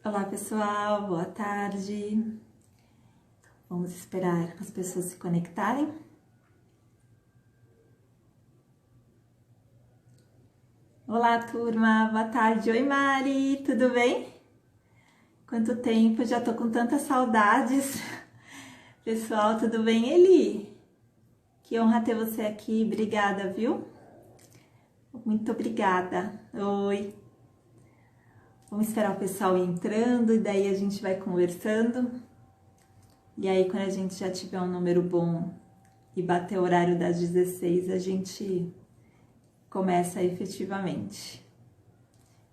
Olá pessoal, boa tarde. Vamos esperar as pessoas se conectarem. Olá turma, boa tarde. Oi Mari, tudo bem? Quanto tempo, já tô com tantas saudades. Pessoal, tudo bem? Eli, que honra ter você aqui, obrigada, viu? Muito obrigada. Oi. Vamos esperar o pessoal ir entrando e daí a gente vai conversando. E aí, quando a gente já tiver um número bom e bater o horário das 16, a gente começa efetivamente.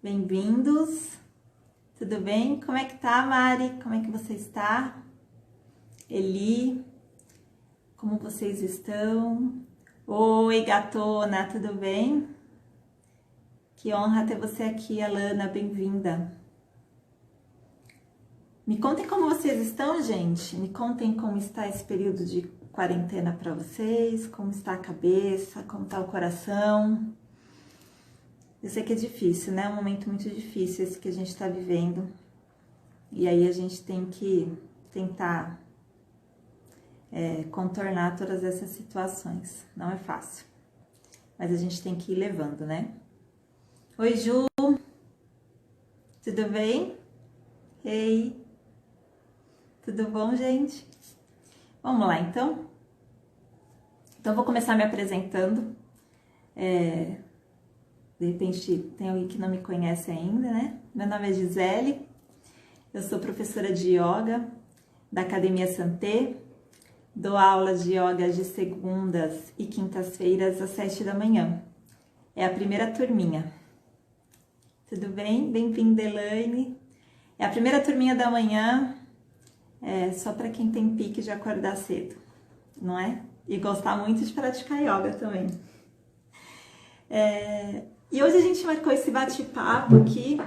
Bem-vindos! Tudo bem? Como é que tá, Mari? Como é que você está? Eli, como vocês estão? Oi, gatona, tudo bem? Que honra ter você aqui, Alana, bem-vinda. Me contem como vocês estão, gente. Me contem como está esse período de quarentena para vocês, como está a cabeça, como está o coração. Eu sei que é difícil, né? É um momento muito difícil esse que a gente está vivendo. E aí a gente tem que tentar contornar todas essas situações. Não é fácil. Mas a gente tem que ir levando, né? Oi, Ju. Tudo bem? Ei. Tudo bom, gente? Vamos lá, então? Então, vou começar me apresentando. De repente, tem alguém que não me conhece ainda, né? Meu nome é Gisele, eu sou professora de yoga da Academia Santé, dou aula de yoga de segundas e quintas-feiras às 7 da manhã. É a primeira turminha. Tudo bem? Bem-vinda, Elaine. É a primeira turminha da manhã, só para quem tem pique de acordar cedo, não é? E gostar muito de praticar yoga também. E hoje a gente marcou esse bate-papo aqui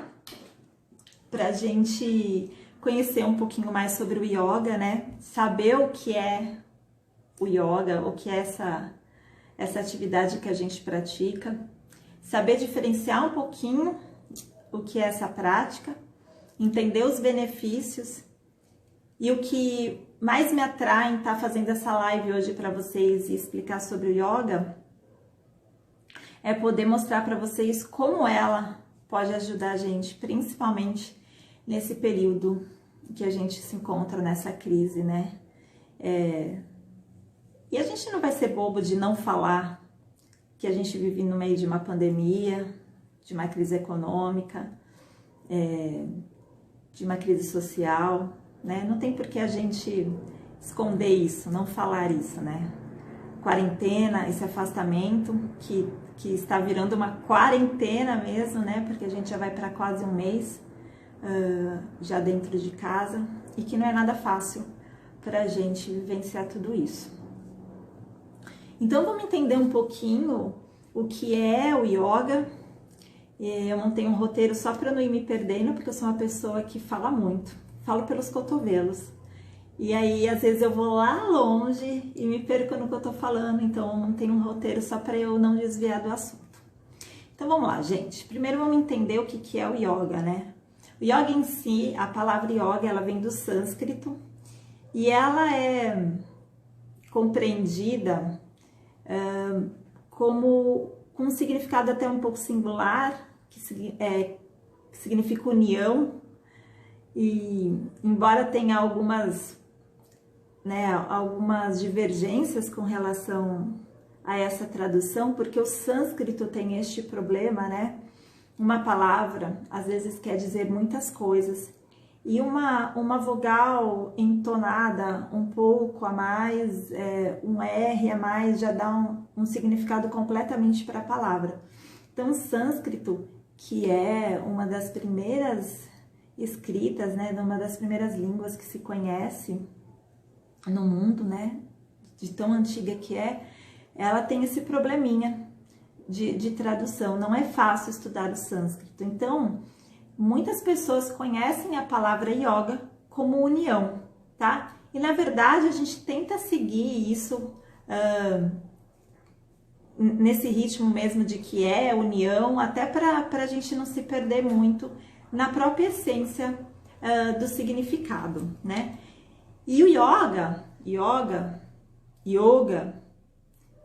pra gente conhecer um pouquinho mais sobre o yoga, né? Saber o que é o yoga, o que é essa atividade que a gente pratica, saber diferenciar um pouquinho o que é essa prática, entender os benefícios e o que mais me atrai em estar fazendo essa live hoje para vocês e explicar sobre o yoga é poder mostrar para vocês como ela pode ajudar a gente, principalmente nesse período que a gente se encontra nessa crise, né? E a gente não vai ser bobo de não falar que a gente vive no meio de uma pandemia, de uma crise econômica, de uma crise social, né? Não tem por que a gente esconder isso, não falar isso, né? Quarentena, esse afastamento que está virando uma quarentena mesmo, né? Porque a gente já vai para quase um mês já dentro de casa e que não é nada fácil para a gente vivenciar tudo isso. Então vamos entender um pouquinho o que é o yoga. Eu montei um roteiro só para não ir me perdendo, porque eu sou uma pessoa que fala muito, falo pelos cotovelos. E aí, às vezes eu vou lá longe e me perco no que eu tô falando, então eu montei um roteiro só para eu não desviar do assunto. Então vamos lá, gente. Primeiro vamos entender o que é o yoga, né? O yoga em si, a palavra yoga, ela vem do sânscrito e ela é compreendida como com um significado até um pouco singular, que significa união, e embora tenha algumas divergências com relação a essa tradução, porque o sânscrito tem este problema, né? Uma palavra às vezes quer dizer muitas coisas, e uma vogal entonada um pouco a mais, um R a mais, já dá um significado completamente para a palavra. Então, o sânscrito, que é uma das primeiras escritas, né, uma das primeiras línguas que se conhece no mundo, né, de tão antiga que ela tem esse probleminha de tradução. Não é fácil estudar o sânscrito. Então, muitas pessoas conhecem a palavra yoga como união, tá? E na verdade a gente tenta seguir isso nesse ritmo mesmo de que é união, até para a gente não se perder muito na própria essência do significado, né? E o yoga,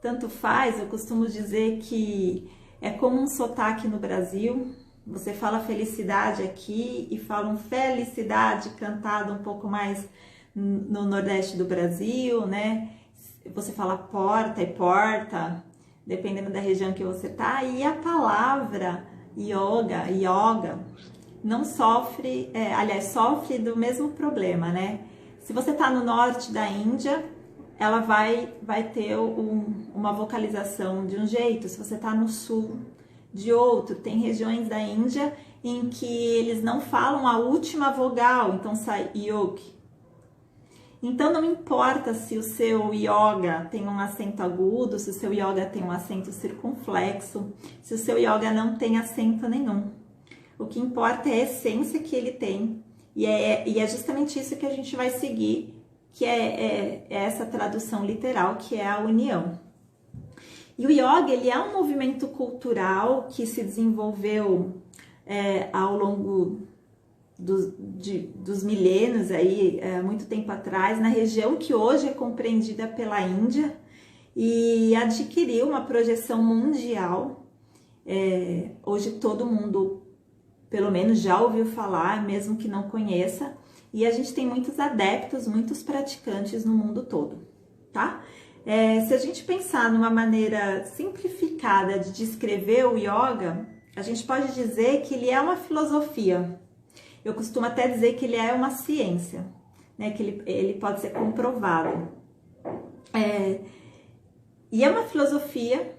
tanto faz, eu costumo dizer que é como um sotaque no Brasil. Você fala felicidade aqui e fala felicidade cantado um pouco mais no Nordeste do Brasil, né? Você fala porta e porta, dependendo da região que você tá. E a palavra yoga, não sofre, sofre do mesmo problema, né? Se você tá no norte da Índia, ela vai ter uma vocalização de um jeito. Se você tá no sul, de outro. Tem regiões da Índia em que eles não falam a última vogal, então sai yogi. Então não importa se o seu yoga tem um acento agudo, se o seu yoga tem um acento circunflexo, se o seu yoga não tem acento nenhum. O que importa é a essência que ele tem, e é justamente isso que a gente vai seguir, que é essa tradução literal, que é a união. E o yoga, ele é um movimento cultural que se desenvolveu ao longo dos milênios, aí, muito tempo atrás, na região que hoje é compreendida pela Índia, e adquiriu uma projeção mundial. Hoje todo mundo, pelo menos, já ouviu falar, mesmo que não conheça, e a gente tem muitos adeptos, muitos praticantes no mundo todo, tá? Se a gente pensar numa maneira simplificada de descrever o yoga, a gente pode dizer que ele é uma filosofia. Eu costumo até dizer que ele é uma ciência, né? Que ele pode ser comprovado. E é uma filosofia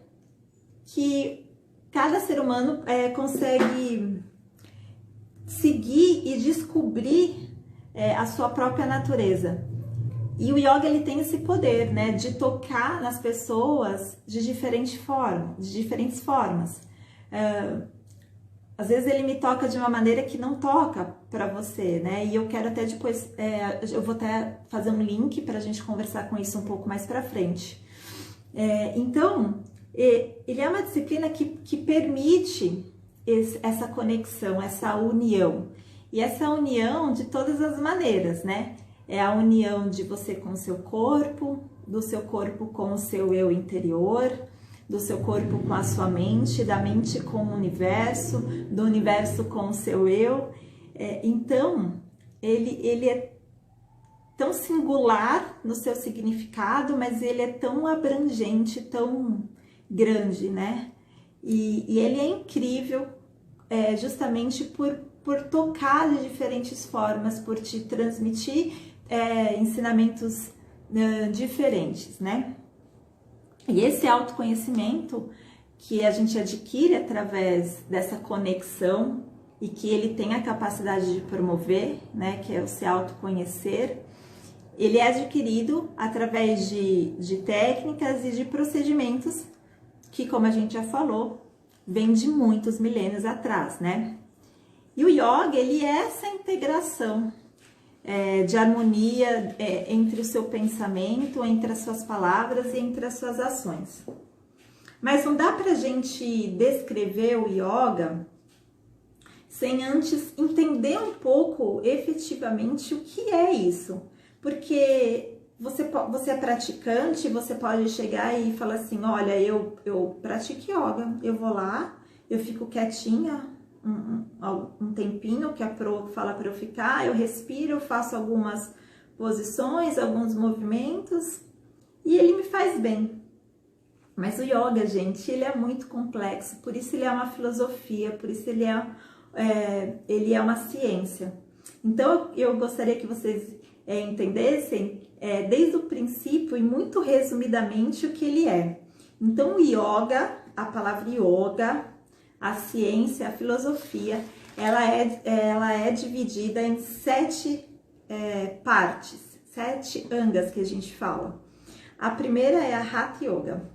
que cada ser humano consegue seguir e descobrir a sua própria natureza. E o yoga, ele tem esse poder, né, de tocar nas pessoas de diferentes formas. Às vezes ele me toca de uma maneira que não toca para você, né? E eu quero até depois, eu vou até fazer um link para a gente conversar com isso um pouco mais para frente. Então, ele é uma disciplina que permite essa conexão, essa união. E essa união de todas as maneiras, né? É a união de você com o seu corpo, do seu corpo com o seu eu interior, do seu corpo com a sua mente, da mente com o universo, do universo com o seu eu. Então, ele é tão singular no seu significado, mas ele é tão abrangente, tão grande, né? E ele é incrível justamente por tocar de diferentes formas, por te transmitir ensinamentos diferentes, né? E esse autoconhecimento que a gente adquire através dessa conexão e que ele tem a capacidade de promover, né, que é o se autoconhecer, ele é adquirido através de técnicas e de procedimentos que, como a gente já falou, vem de muitos milênios atrás, né? E o yoga, ele é essa integração de harmonia entre o seu pensamento, entre as suas palavras e entre as suas ações. Mas não dá pra gente descrever o yoga sem antes entender um pouco efetivamente o que é isso. Porque você é praticante, você pode chegar e falar assim, olha, eu pratico yoga, eu vou lá, eu fico quietinha um tempinho que a Pro fala para eu ficar, eu respiro, eu faço algumas posições, alguns movimentos e ele me faz bem. Mas o yoga, gente, ele é muito complexo, por isso ele é uma filosofia, por isso ele é uma ciência. Então eu gostaria que vocês entendessem desde o princípio e muito resumidamente o que ele é. Então o yoga, a palavra yoga, a ciência, a filosofia, ela é dividida em 7 partes, 7 angas que a gente fala. A primeira é a Hatha Yoga,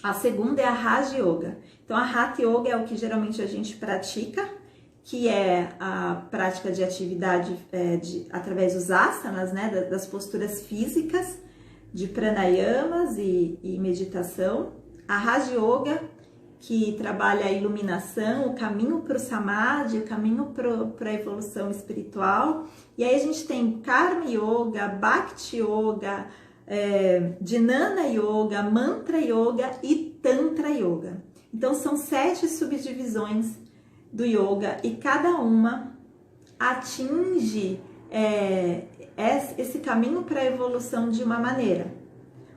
a segunda é a Raja Yoga. Então a Hatha Yoga é o que geralmente a gente pratica, que é a prática de atividade através dos asanas, né, das posturas físicas, de pranayamas e meditação. A Raja Yoga que trabalha a iluminação, o caminho para o Samadhi, o caminho para a evolução espiritual. E aí a gente tem Karma Yoga, Bhakti Yoga, Jnana Yoga, Mantra Yoga e Tantra Yoga. Então são 7 subdivisões do yoga e cada uma atinge esse caminho para a evolução de uma maneira.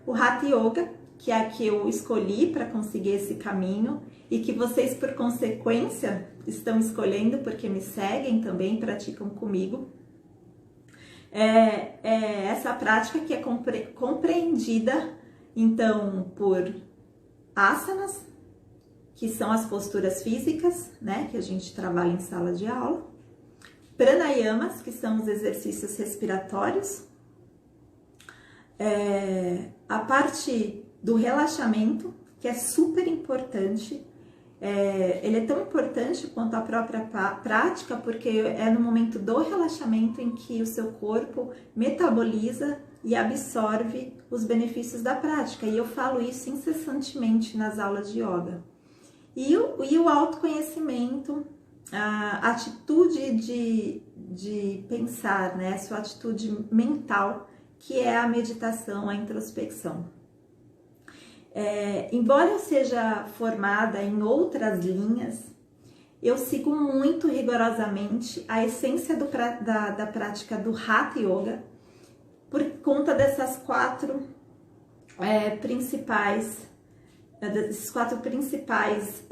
O Hatha Yoga, que é a que eu escolhi para conseguir esse caminho e que vocês, por consequência, estão escolhendo porque me seguem também, praticam comigo. Essa prática que é compreendida, então, por asanas, que são as posturas físicas, né, que a gente trabalha em sala de aula. Pranayamas, que são os exercícios respiratórios. A parte do relaxamento, que é super importante. Ele é tão importante quanto a própria prática, porque é no momento do relaxamento em que o seu corpo metaboliza e absorve os benefícios da prática. E eu falo isso incessantemente nas aulas de yoga. E o autoconhecimento, a atitude de pensar, né? Sua atitude mental, que é a meditação, a introspecção. Embora eu seja formada em outras linhas, eu sigo muito rigorosamente a essência da prática do Hatha Yoga, por conta dessas desses quatro principais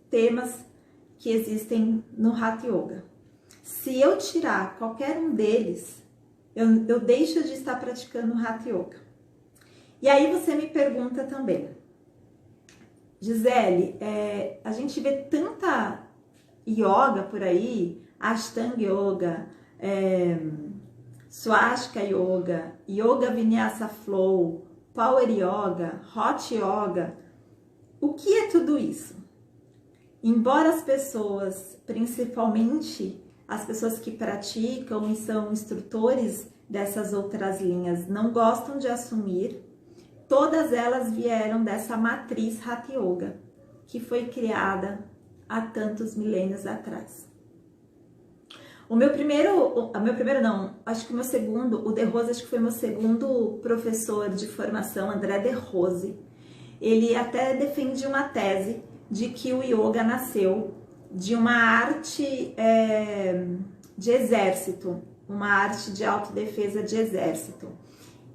temas que existem no Hatha Yoga. Se eu tirar qualquer um deles, eu deixo de estar praticando Hatha Yoga. E aí você me pergunta também, Gisele, a gente vê tanta yoga por aí, Ashtanga Yoga, Swastika Yoga, Yoga Vinyasa Flow, Power Yoga, Hot Yoga. O que é tudo isso? Embora as pessoas, principalmente as pessoas que praticam e são instrutores dessas outras linhas, não gostam de assumir, todas elas vieram dessa matriz Hatha Yoga, que foi criada há tantos milênios atrás. O meu segundo, o De Rose, acho que foi meu segundo professor de formação, André De Rose. Ele até defende uma tese de que o yoga nasceu de uma arte de exército, uma arte de autodefesa de exército.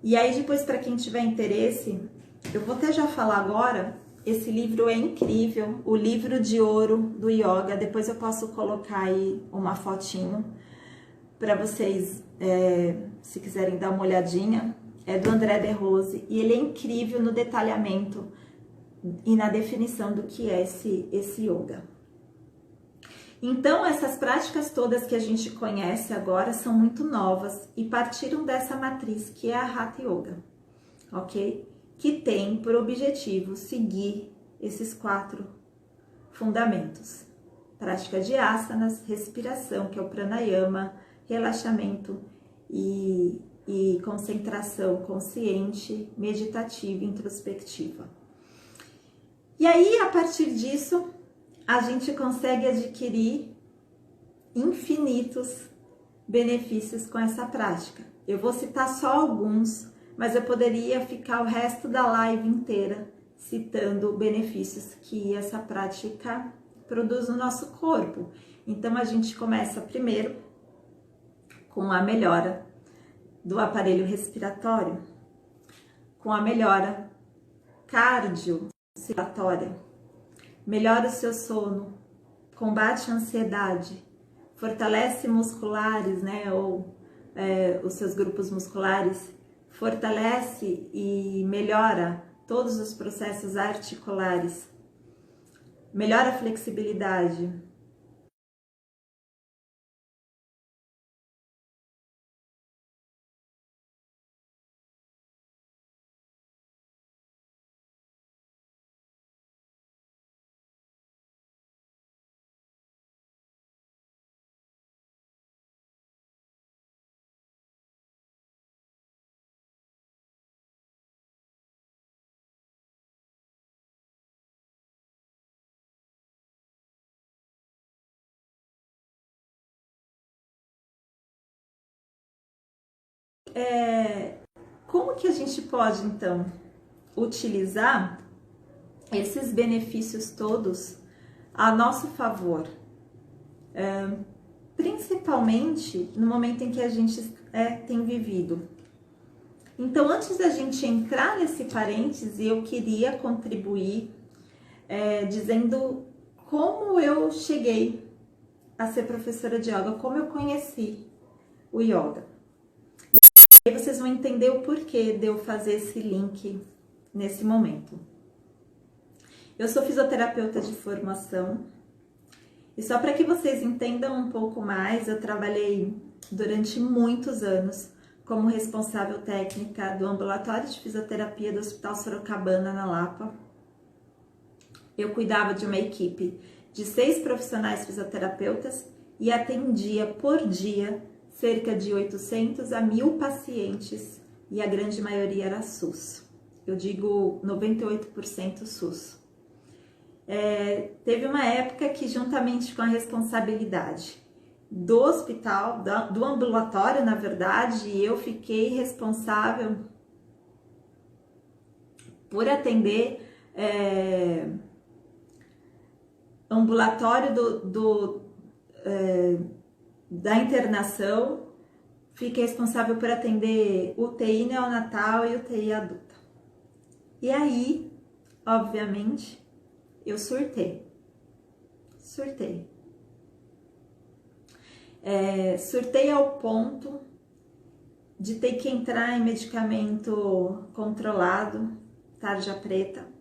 E aí depois, para quem tiver interesse, eu vou até já falar agora, esse livro é incrível, o livro de ouro do yoga, depois eu posso colocar aí uma fotinho para vocês, se quiserem dar uma olhadinha, é do André De Rose, e ele é incrível no detalhamento e na definição do que é esse yoga. Então, essas práticas todas que a gente conhece agora são muito novas e partiram dessa matriz que é a Hatha Yoga, ok? Que tem por objetivo seguir esses 4 fundamentos. Prática de asanas, respiração, que é o pranayama, relaxamento e concentração consciente, meditativa e introspectiva. E aí, a partir disso, a gente consegue adquirir infinitos benefícios com essa prática. Eu vou citar só alguns, mas eu poderia ficar o resto da live inteira citando benefícios que essa prática produz no nosso corpo. Então, a gente começa primeiro com a melhora do aparelho respiratório, com a melhora cardiorrespiratória, melhora o seu sono, combate a ansiedade, fortalece musculares, né, ou os seus grupos musculares, fortalece e melhora todos os processos articulares, melhora a flexibilidade, como que a gente pode, então, utilizar esses benefícios todos a nosso favor? Principalmente no momento em que a gente tem vivido. Então, antes da gente entrar nesse parêntese, eu queria contribuir dizendo como eu cheguei a ser professora de yoga, como eu conheci o yoga. E aí vocês vão entender o porquê de eu fazer esse link nesse momento. Eu sou fisioterapeuta de formação e só para que vocês entendam um pouco mais, eu trabalhei durante muitos anos como responsável técnica do ambulatório de fisioterapia do Hospital Sorocabana, na Lapa. Eu cuidava de uma equipe de 6 profissionais fisioterapeutas e atendia por dia cerca de 800 a 1000 pacientes e a grande maioria era SUS. Eu digo 98% SUS. Teve uma época que, juntamente com a responsabilidade do hospital, do ambulatório, na verdade, eu fiquei responsável por atender ambulatório da internação, fiquei responsável por atender UTI neonatal e UTI adulta. E aí, obviamente, eu surtei. Surtei ao ponto de ter que entrar em medicamento controlado, tarja preta.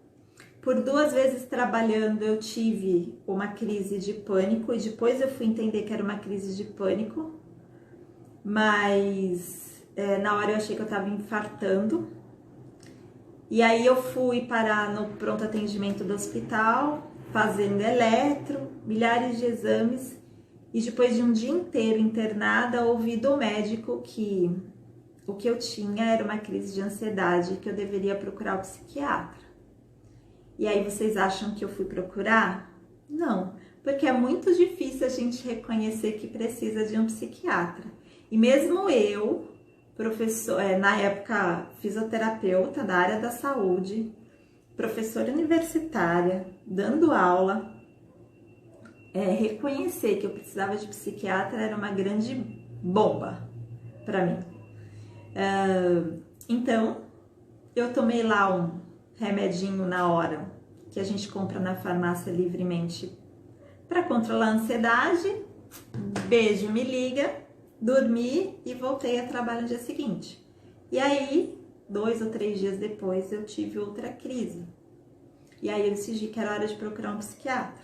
Por 2 vezes trabalhando, eu tive uma crise de pânico e depois eu fui entender que era uma crise de pânico, mas na hora eu achei que eu estava infartando. E aí eu fui parar no pronto atendimento do hospital, fazendo eletro, milhares de exames, e depois de um dia inteiro internada, ouvi do médico que o que eu tinha era uma crise de ansiedade, que eu deveria procurar o psiquiatra. E aí vocês acham que eu fui procurar? Não, porque é muito difícil a gente reconhecer que precisa de um psiquiatra. E mesmo eu, na época fisioterapeuta da área da saúde, professora universitária, dando aula, reconhecer que eu precisava de psiquiatra era uma grande bomba para mim. Então, eu tomei lá um remedinho na hora, que a gente compra na farmácia livremente para controlar a ansiedade. Beijo, me liga, dormi e voltei a trabalho no dia seguinte. E aí, 2 ou 3 dias depois, eu tive outra crise. E aí eu decidi que era hora de procurar um psiquiatra.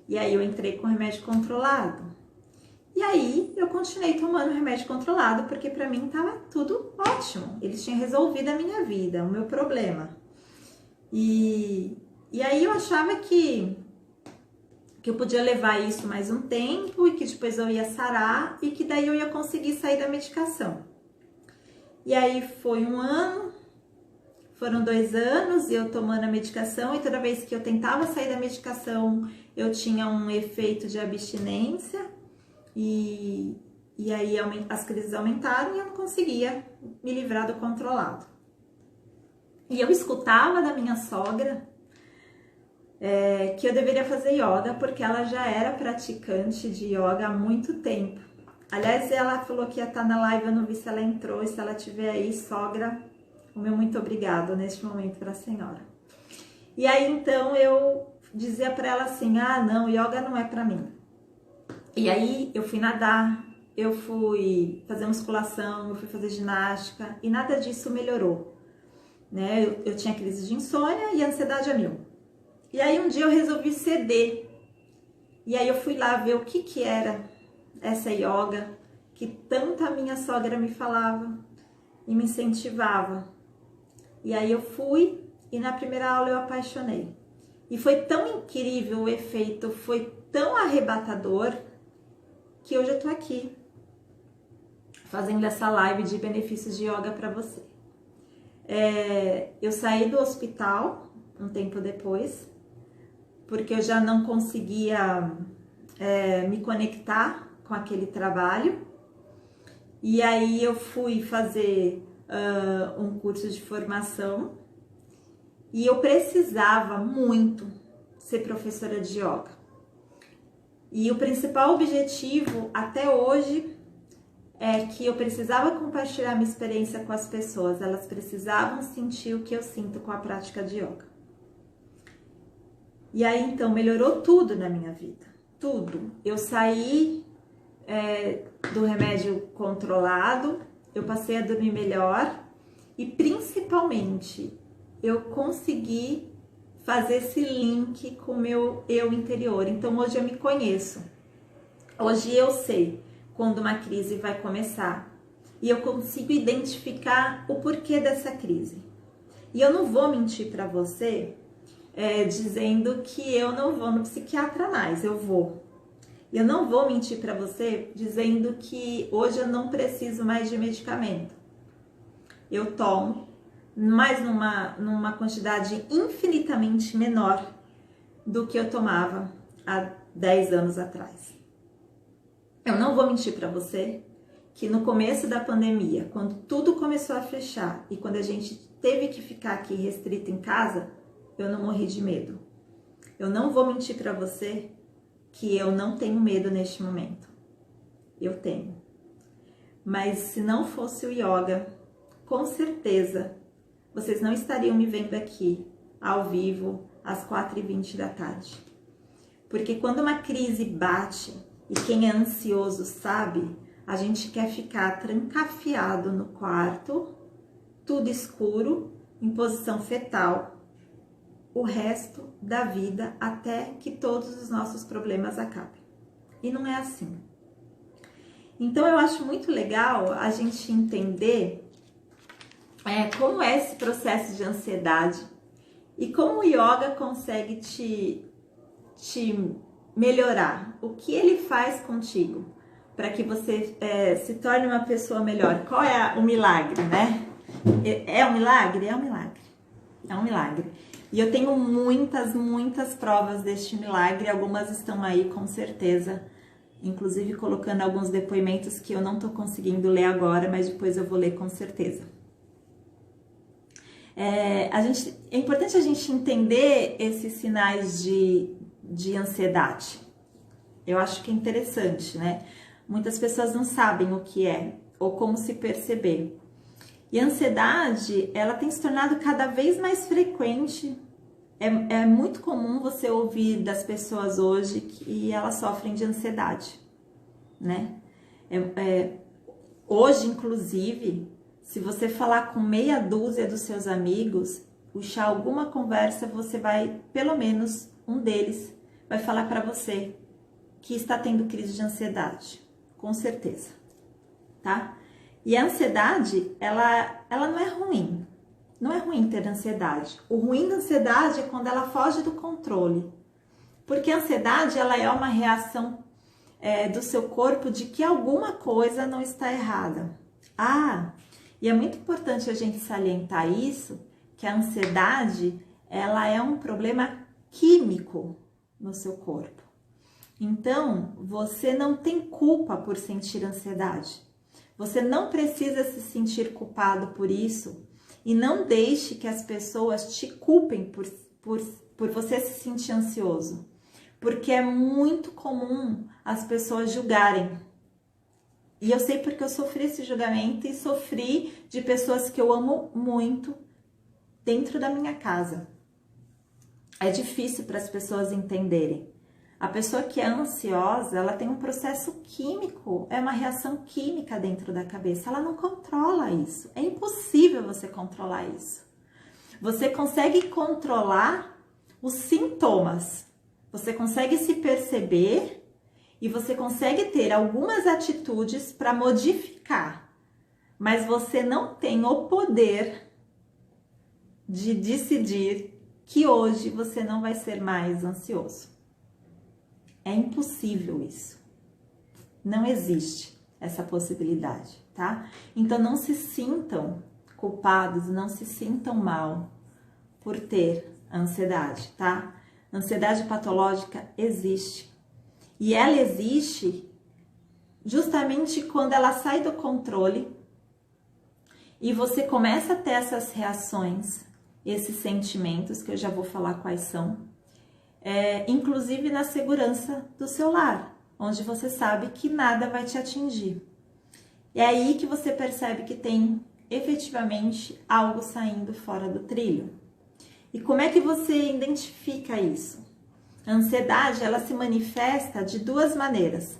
E aí eu entrei com remédio controlado. E aí eu continuei tomando remédio controlado, porque para mim estava tudo ótimo. Eles tinham resolvido a minha vida, o meu problema. E aí eu achava que eu podia levar isso mais um tempo e que depois eu ia sarar e que daí eu ia conseguir sair da medicação. E aí foi 1 ano, foram 2 anos e eu tomando a medicação, e toda vez que eu tentava sair da medicação eu tinha um efeito de abstinência e aí as crises aumentaram e eu não conseguia me livrar do controlado. E eu escutava da minha sogra que eu deveria fazer yoga, porque ela já era praticante de yoga há muito tempo. Aliás, ela falou que ia estar na live, eu não vi se ela entrou, e se ela estiver aí, sogra, o meu muito obrigado neste momento para a senhora. E aí, então, eu dizia para ela assim, não, yoga não é para mim. E aí, eu fui nadar, eu fui fazer musculação, eu fui fazer ginástica, e nada disso melhorou. Né? Eu tinha crise de insônia e ansiedade a 1000. E aí um dia eu resolvi ceder. E aí eu fui lá ver o que era essa yoga que tanto a minha sogra me falava e me incentivava. E aí eu fui e na primeira aula eu apaixonei. E foi tão incrível o efeito, foi tão arrebatador, que hoje eu tô aqui fazendo essa live de benefícios de yoga para você. Eu saí do hospital um tempo depois, porque eu já não conseguia me conectar com aquele trabalho. E aí eu fui fazer um curso de formação e eu precisava muito ser professora de yoga. E o principal objetivo até hoje é que eu precisava compartilhar minha experiência com as pessoas, elas precisavam sentir o que eu sinto com a prática de yoga. E aí então melhorou tudo na minha vida, tudo. Eu saí do remédio controlado, eu passei a dormir melhor e principalmente eu consegui fazer esse link com o meu eu interior. Então hoje eu me conheço, hoje eu sei quando uma crise vai começar e eu consigo identificar o porquê dessa crise. E eu não vou mentir para você dizendo que eu não vou no psiquiatra mais, eu vou. Eu não vou mentir para você dizendo que hoje eu não preciso mais de medicamento. Eu tomo, mas numa quantidade infinitamente menor do que eu tomava há 10 anos atrás. Eu não vou mentir para você que no começo da pandemia, quando tudo começou a fechar e quando a gente teve que ficar aqui restrito em casa, eu não morri de medo. Eu não vou mentir para você que eu não tenho medo neste momento. Eu tenho. Mas se não fosse o yoga, com certeza vocês não estariam me vendo aqui ao vivo às 4h20 da tarde. Porque quando uma crise bate, e quem é ansioso sabe, a gente quer ficar trancafiado no quarto, tudo escuro, em posição fetal, o resto da vida até que todos os nossos problemas acabem. E não é assim. Então eu acho muito legal a gente entender como é esse processo de ansiedade e como o yoga consegue te melhorar. O que ele faz contigo para que você se torne uma pessoa melhor. Qual é o milagre, né? É um milagre? É um milagre. É um milagre. E eu tenho muitas provas deste milagre. Algumas estão aí com certeza. Inclusive colocando alguns depoimentos que eu não tô conseguindo ler agora, mas depois eu vou ler com certeza. É importante a gente entender esses sinais de ansiedade. Eu acho que é interessante, né? Muitas pessoas não sabem o que é ou como se perceber. E a ansiedade, ela tem se tornado cada vez mais frequente. É muito comum você ouvir das pessoas hoje que elas sofrem de ansiedade, né? Hoje, inclusive, se você falar com meia dúzia dos seus amigos, puxar alguma conversa, você vai, pelo menos um deles, vai falar para você que está tendo crise de ansiedade, com certeza, tá? E a ansiedade, ela não é ruim. Não é ruim ter ansiedade. O ruim da ansiedade é quando ela foge do controle. Porque a ansiedade, ela é uma reação do seu corpo de que alguma coisa não está errada. E é muito importante a gente salientar isso, que a ansiedade, ela é um problema químico no seu corpo. Então, você não tem culpa por sentir ansiedade. Você não precisa se sentir culpado por isso e não deixe que as pessoas te culpem por você se sentir ansioso. Porque é muito comum as pessoas julgarem. E eu sei porque eu sofri esse julgamento e sofri de pessoas que eu amo muito dentro da minha casa. É difícil para as pessoas entenderem. A pessoa que é ansiosa, ela tem um processo químico, é uma reação química dentro da cabeça. Ela não controla isso. É impossível você controlar isso. Você consegue controlar os sintomas. Você consegue se perceber e você consegue ter algumas atitudes para modificar. Mas você não tem o poder de decidir que hoje você não vai ser mais ansioso. É impossível isso. Não existe essa possibilidade, tá? Então não se sintam culpados, não se sintam mal por ter ansiedade, tá? Ansiedade patológica existe. E ela existe justamente quando ela sai do controle e você começa a ter essas reações, esses sentimentos, que eu já vou falar quais são, inclusive na segurança do seu lar, onde você sabe que nada vai te atingir. É aí que você percebe que tem efetivamente algo saindo fora do trilho. E como é que você identifica isso? A ansiedade, ela se manifesta de duas maneiras: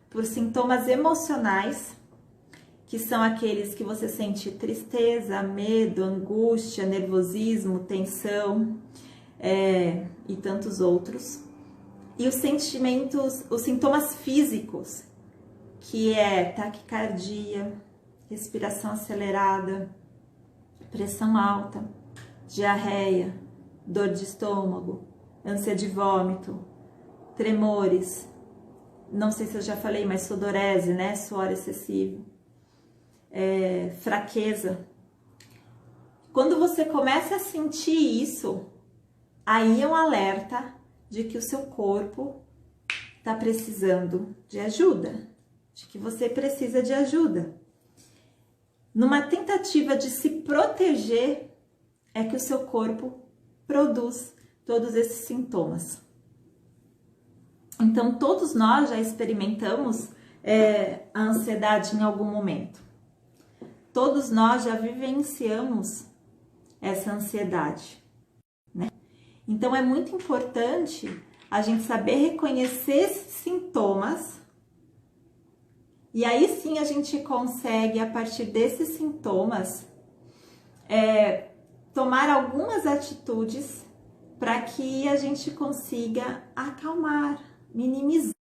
por sintomas emocionais, que são aqueles que você sente tristeza, medo, angústia, nervosismo, tensão, e tantos outros. E os sentimentos, os sintomas físicos, que é taquicardia, respiração acelerada, pressão alta, diarreia, dor de estômago, ânsia de vômito, tremores, não sei se eu já falei, mas sudorese, né? Suor excessivo, fraqueza. Quando você começa a sentir isso, aí é um alerta de que o seu corpo está precisando de ajuda, de que você precisa de ajuda. Numa tentativa de se proteger, é que o seu corpo produz todos esses sintomas. Então, todos nós já experimentamos a ansiedade em algum momento. Todos nós já vivenciamos essa ansiedade, né? Então, é muito importante a gente saber reconhecer esses sintomas, e aí sim a gente consegue, a partir desses sintomas, tomar algumas atitudes para que a gente consiga acalmar, minimizar.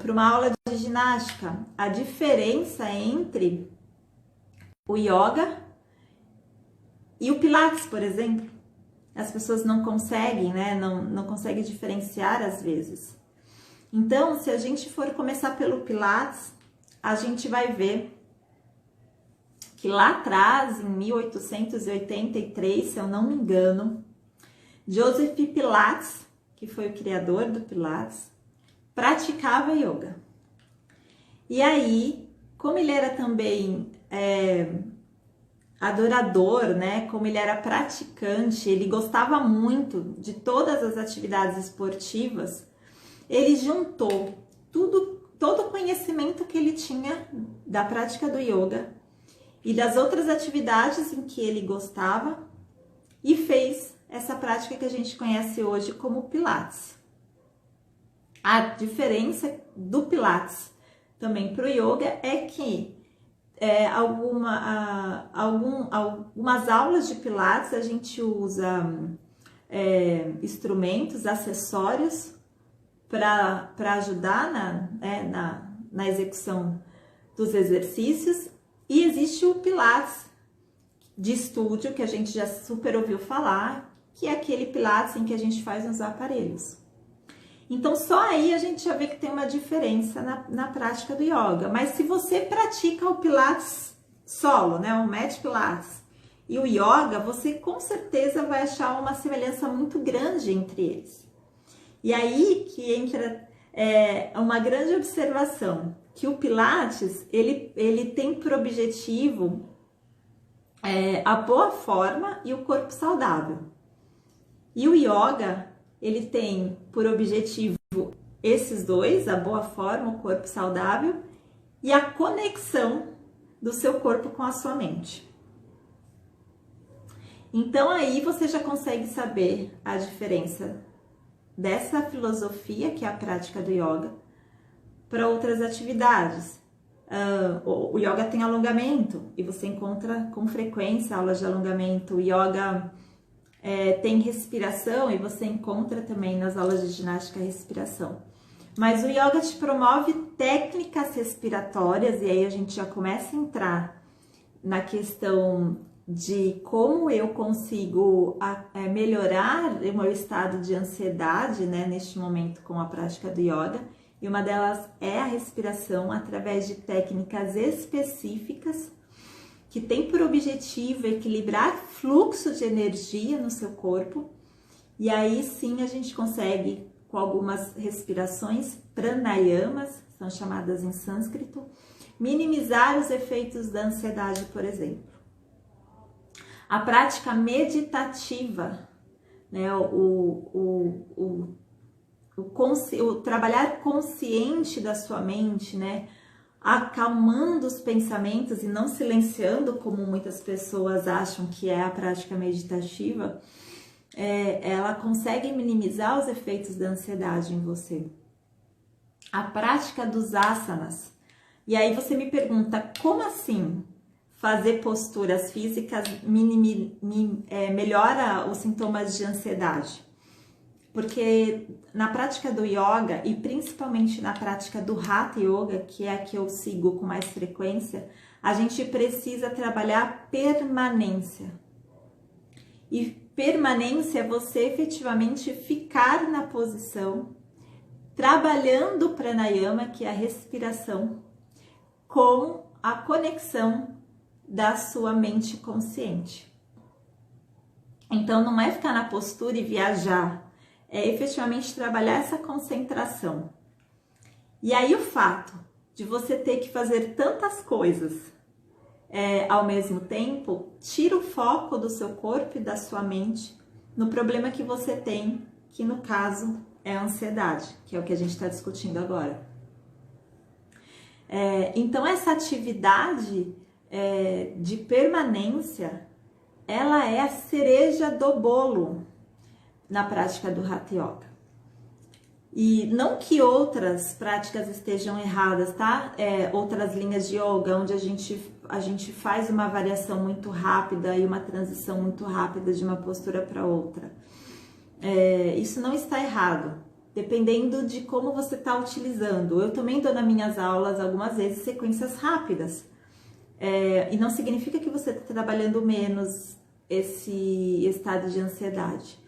Para uma aula de ginástica, a diferença entre o yoga e o pilates, por exemplo. As pessoas não conseguem, né? Não conseguem diferenciar às vezes. Então, se a gente for começar pelo pilates, a gente vai ver que lá atrás, em 1883, se eu não me engano, Joseph Pilates, que foi o criador do pilates, praticava yoga. E aí, como ele era também adorador, né? Como ele era praticante, ele gostava muito de todas as atividades esportivas, ele juntou todo o conhecimento que ele tinha da prática do yoga e das outras atividades em que ele gostava e fez essa prática que a gente conhece hoje como Pilates. A diferença do Pilates também para o yoga é que algumas aulas de Pilates a gente usa instrumentos, acessórios para ajudar na execução dos exercícios, e existe o Pilates de estúdio, que a gente já super ouviu falar, que é aquele Pilates em que a gente faz nos aparelhos. Então, só aí a gente já vê que tem uma diferença na prática do yoga. Mas se você pratica o Pilates solo, né, o Mat Pilates, e o yoga, você com certeza vai achar uma semelhança muito grande entre eles. E aí que entra uma grande observação, que o Pilates, ele tem por objetivo a boa forma e o corpo saudável. E o yoga, ele tem por objetivo esses dois, a boa forma, o corpo saudável e a conexão do seu corpo com a sua mente. Então aí você já consegue saber a diferença dessa filosofia, que é a prática do yoga, para outras atividades. O yoga tem alongamento e você encontra com frequência aulas de alongamento. O yoga tem respiração e você encontra também nas aulas de ginástica respiração. Mas o yoga te promove técnicas respiratórias, e aí a gente já começa a entrar na questão de como eu consigo melhorar o meu estado de ansiedade, né, neste momento com a prática do yoga. E uma delas é a respiração através de técnicas específicas que tem por objetivo equilibrar fluxo de energia no seu corpo. E aí sim a gente consegue, com algumas respirações pranayamas, são chamadas em sânscrito, minimizar os efeitos da ansiedade, por exemplo. A prática meditativa, né, o trabalhar consciente da sua mente, né, acalmando os pensamentos e não silenciando, como muitas pessoas acham que é a prática meditativa, ela consegue minimizar os efeitos da ansiedade em você. A prática dos asanas. E aí você me pergunta, como assim fazer posturas físicas melhora os sintomas de ansiedade? Porque na prática do yoga, e principalmente na prática do Hatha Yoga, que é a que eu sigo com mais frequência, a gente precisa trabalhar permanência. E permanência é você efetivamente ficar na posição, trabalhando o pranayama, que é a respiração, com a conexão da sua mente consciente. Então não é ficar na postura e viajar, é efetivamente trabalhar essa concentração. E aí o fato de você ter que fazer tantas coisas ao mesmo tempo, tira o foco do seu corpo e da sua mente no problema que você tem, que no caso é a ansiedade, que é o que a gente está discutindo agora. Então essa atividade de permanência, ela é a cereja do bolo na prática do Hatha Yoga. E não que outras práticas estejam erradas, tá? Outras linhas de yoga, onde a gente faz uma variação muito rápida e uma transição muito rápida de uma postura para outra. Isso não está errado, dependendo de como você está utilizando. Eu também dou nas minhas aulas algumas vezes sequências rápidas. E não significa que você está trabalhando menos esse estado de ansiedade.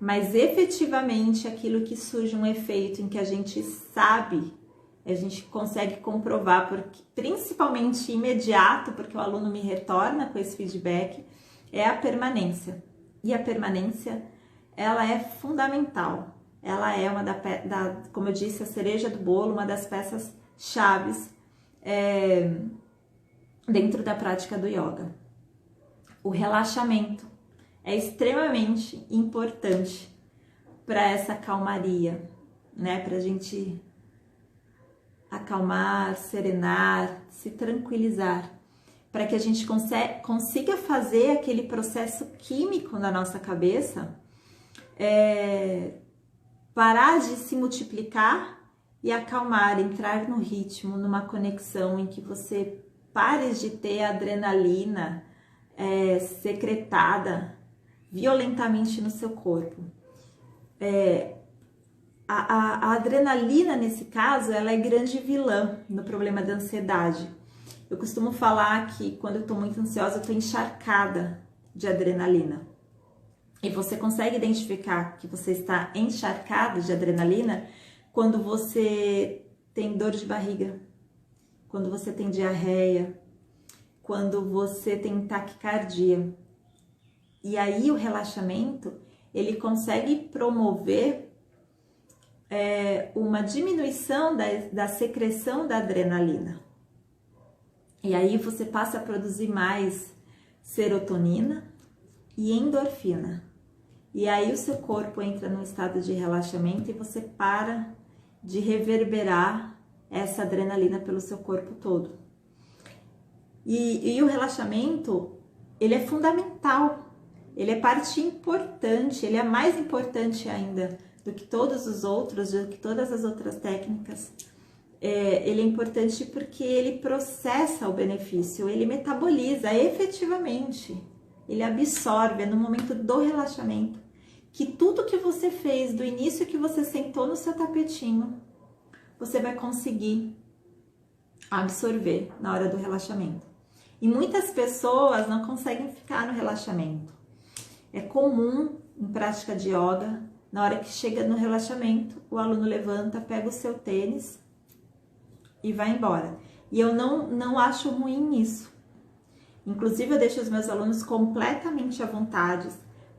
Mas efetivamente aquilo que surge um efeito em que a gente sabe, a gente consegue comprovar, porque, principalmente imediato, porque o aluno me retorna com esse feedback, é a permanência. E a permanência, ela é fundamental. Ela é uma como eu disse, a cereja do bolo, uma das peças chaves dentro da prática do yoga. O relaxamento é extremamente importante para essa calmaria, né? Para a gente acalmar, serenar, se tranquilizar, para que a gente consiga fazer aquele processo químico na nossa cabeça, parar de se multiplicar e acalmar, entrar no ritmo, numa conexão em que você pare de ter adrenalina secretada violentamente no seu corpo. A adrenalina, nesse caso, ela é grande vilã no problema da ansiedade. Eu costumo falar que quando eu estou muito ansiosa, eu estou encharcada de adrenalina. E você consegue identificar que você está encharcado de adrenalina quando você tem dor de barriga, quando você tem diarreia, quando você tem taquicardia. E aí o relaxamento, ele consegue promover uma diminuição da secreção da adrenalina. E aí você passa a produzir mais serotonina e endorfina. E aí o seu corpo entra num estado de relaxamento e você para de reverberar essa adrenalina pelo seu corpo todo. E o relaxamento, ele é fundamental. Ele é parte importante, ele é mais importante ainda do que todos os outros, do que todas as outras técnicas. Ele é importante porque ele processa o benefício, ele metaboliza efetivamente, ele absorve, no momento do relaxamento, que tudo que você fez, do início que você sentou no seu tapetinho, você vai conseguir absorver na hora do relaxamento. E muitas pessoas não conseguem ficar no relaxamento. É comum em prática de yoga, na hora que chega no relaxamento, o aluno levanta, pega o seu tênis e vai embora. E eu não acho ruim isso. Inclusive, eu deixo os meus alunos completamente à vontade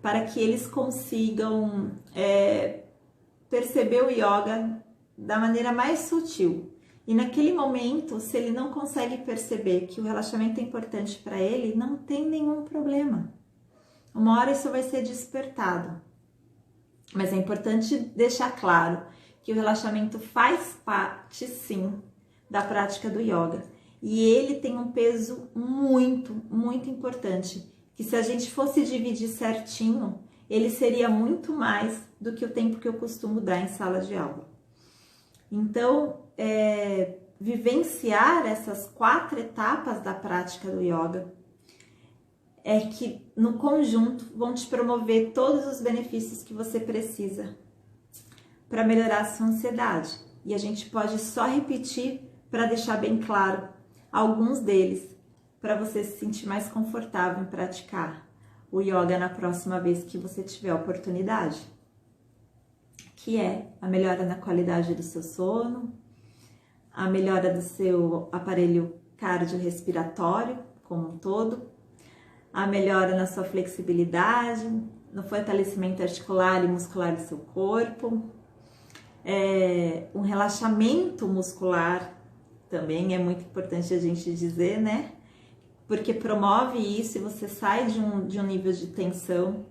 para que eles consigam perceber o yoga da maneira mais sutil. E naquele momento, se ele não consegue perceber que o relaxamento é importante para ele, não tem nenhum problema. Uma hora isso vai ser despertado. Mas é importante deixar claro que o relaxamento faz parte, sim, da prática do yoga. E ele tem um peso muito, muito importante. Que se a gente fosse dividir certinho, ele seria muito mais do que o tempo que eu costumo dar em sala de aula. Então, vivenciar essas 4 etapas da prática do yoga é que, no conjunto, vão te promover todos os benefícios que você precisa para melhorar a sua ansiedade. E a gente pode só repetir para deixar bem claro alguns deles, para você se sentir mais confortável em praticar o yoga na próxima vez que você tiver a oportunidade. Que é a melhora na qualidade do seu sono, a melhora do seu aparelho cardiorrespiratório como um todo, a melhora na sua flexibilidade, no fortalecimento articular e muscular do seu corpo, um relaxamento muscular também é muito importante a gente dizer, né? Porque promove isso e você sai de um nível de tensão,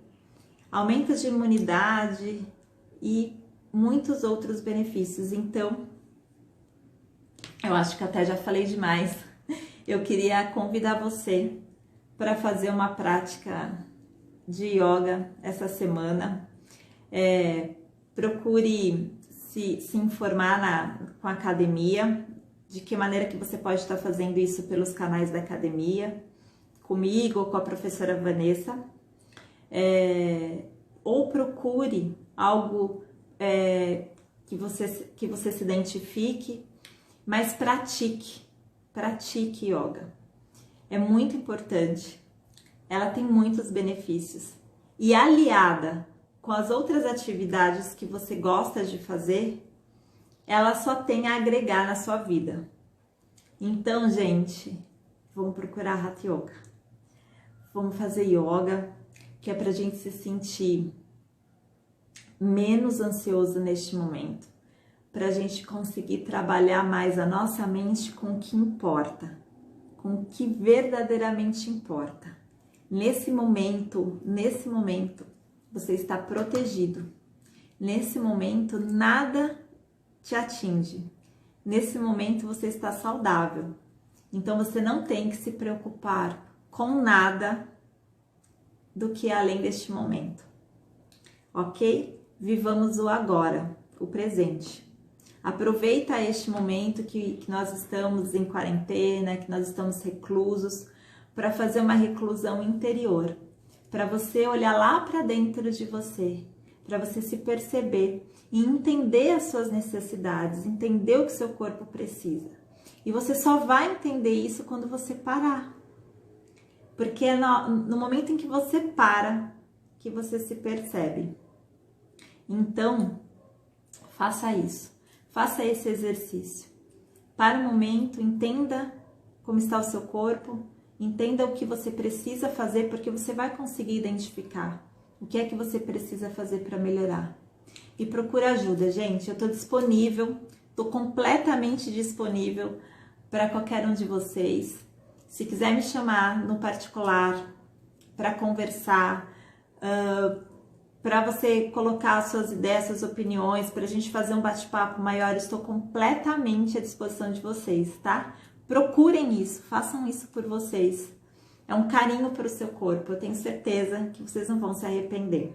aumento de imunidade e muitos outros benefícios. Então, eu acho que até já falei demais. Eu queria convidar você para fazer uma prática de yoga essa semana. Procure se informar com a academia, de que maneira que você pode estar fazendo isso pelos canais da academia, comigo ou com a professora Vanessa, ou procure algo que você se identifique, mas pratique yoga. É muito importante, ela tem muitos benefícios e aliada com as outras atividades que você gosta de fazer, ela só tem a agregar na sua vida. Então, gente, vamos procurar Hatha Yoga. Vamos fazer yoga, que é pra gente se sentir menos ansioso neste momento. Pra gente conseguir trabalhar mais a nossa mente com o que importa, com o que verdadeiramente importa. Nesse momento, você está protegido. Nesse momento, nada te atinge. Nesse momento você está saudável. Então você não tem que se preocupar com nada do que é além deste momento. Ok? Vivamos o agora, o presente. Aproveita este momento que nós estamos em quarentena, que nós estamos reclusos, para fazer uma reclusão interior, para você olhar lá para dentro de você, para você se perceber e entender as suas necessidades, entender o que seu corpo precisa. E você só vai entender isso quando você parar. Porque é no momento em que você para que você se percebe. Então, faça isso. Faça esse exercício. Para o momento, entenda como está o seu corpo, entenda o que você precisa fazer, porque você vai conseguir identificar o que é que você precisa fazer para melhorar. E procure ajuda, gente. Eu estou disponível, estou completamente disponível para qualquer um de vocês. Se quiser me chamar no particular para conversar, para você colocar suas ideias, suas opiniões, para a gente fazer um bate-papo maior, estou completamente à disposição de vocês, tá? Procurem isso, façam isso por vocês. É um carinho para o seu corpo, eu tenho certeza que vocês não vão se arrepender.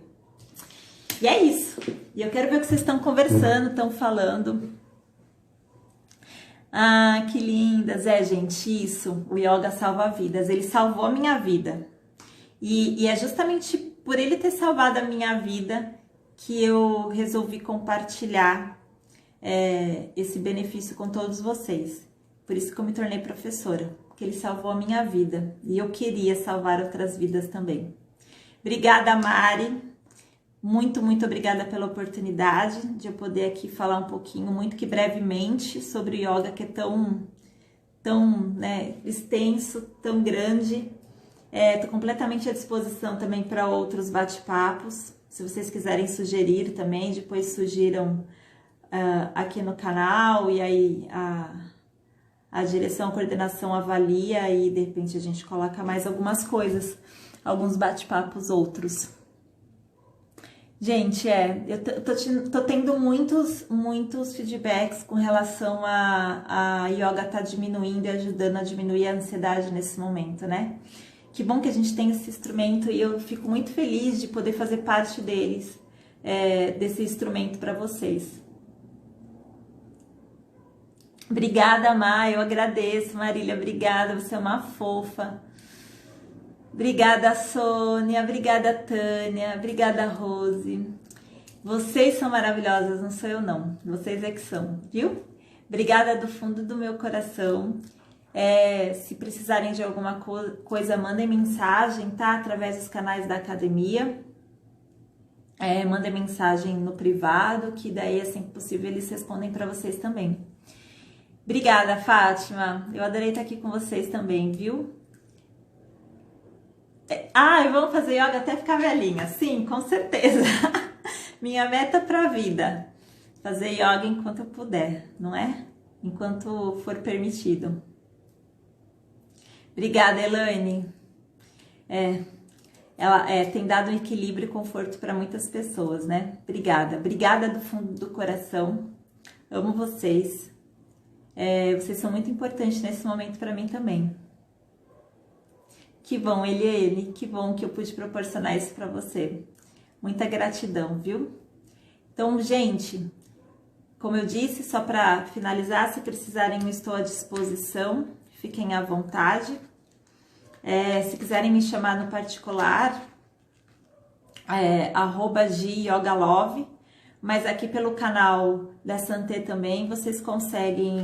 E é isso. E eu quero ver o que vocês estão conversando, estão falando. Ah, que lindas. Gente, isso, o yoga salva vidas. Ele salvou a minha vida. E é justamente por ele ter salvado a minha vida que eu resolvi compartilhar esse benefício com todos vocês. Por isso que eu me tornei professora, porque ele salvou a minha vida e eu queria salvar outras vidas também. Obrigada, Mari. Muito, muito obrigada pela oportunidade de eu poder aqui falar um pouquinho, muito que brevemente, sobre yoga, que é tão extenso, tão grande. Estou completamente à disposição também para outros bate-papos. Se vocês quiserem sugerir também, depois sugiram aqui no canal e aí a direção, a coordenação avalia e de repente a gente coloca mais algumas coisas, alguns bate-papos outros. Gente, eu tô tendo muitos feedbacks com relação a yoga tá diminuindo e ajudando a diminuir a ansiedade nesse momento, né? Que bom que a gente tem esse instrumento e eu fico muito feliz de poder fazer parte desse instrumento para vocês. Obrigada, Má, eu agradeço, Marília, obrigada, você é uma fofa. Obrigada, Sônia, obrigada, Tânia, obrigada, Rose. Vocês são maravilhosas, não sou eu não, vocês é que são, viu? Obrigada do fundo do meu coração. Se precisarem de alguma coisa, mandem mensagem, tá? Através dos canais da academia. Mandem mensagem no privado, que daí, assim que possível, eles respondem para vocês também. Obrigada, Fátima. Eu adorei estar aqui com vocês também, viu? E vamos fazer yoga até ficar velhinha. Sim, com certeza. Minha meta pra vida. Fazer yoga enquanto eu puder, não é? Enquanto for permitido. Obrigada, Elaine. Ela tem dado equilíbrio e conforto para muitas pessoas, né? Obrigada. Obrigada do fundo do coração. Amo vocês. Vocês são muito importantes nesse momento para mim também. Que bom, Eliane, que bom que eu pude proporcionar isso para você. Muita gratidão, viu? Então, gente, como eu disse, só para finalizar, se precisarem, eu estou à disposição, fiquem à vontade. Se quiserem me chamar no particular, @GYogalove, mas aqui pelo canal da Santé também, vocês conseguem,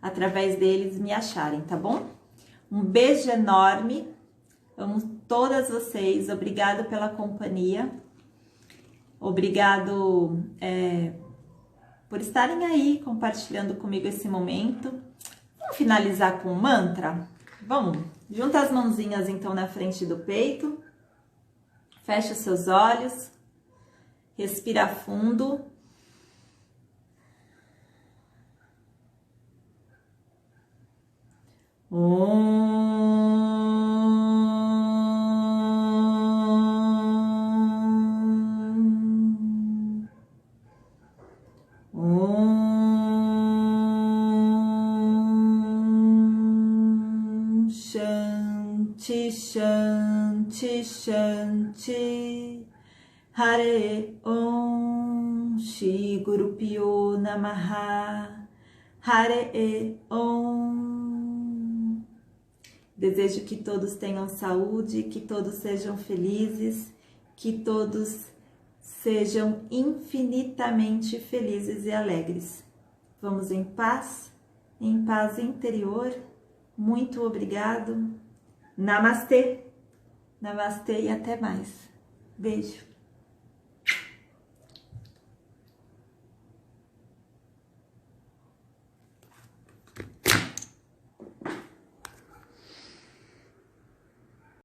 através deles, me acharem, tá bom? Um beijo enorme, amo todas vocês, obrigado pela companhia, obrigado por estarem aí compartilhando comigo esse momento. Vamos finalizar com um mantra? Vamos, junta as mãozinhas então na frente do peito, fecha os seus olhos, respira fundo. Shanti, Shanti, Shanti. Hare Om, Shri Guru Pyo Namaha. Hare Om. Desejo que todos tenham saúde, que todos sejam felizes, que todos sejam infinitamente felizes e alegres. Vamos em paz interior. Muito obrigado. Namastê. Namastê e até mais. Beijo.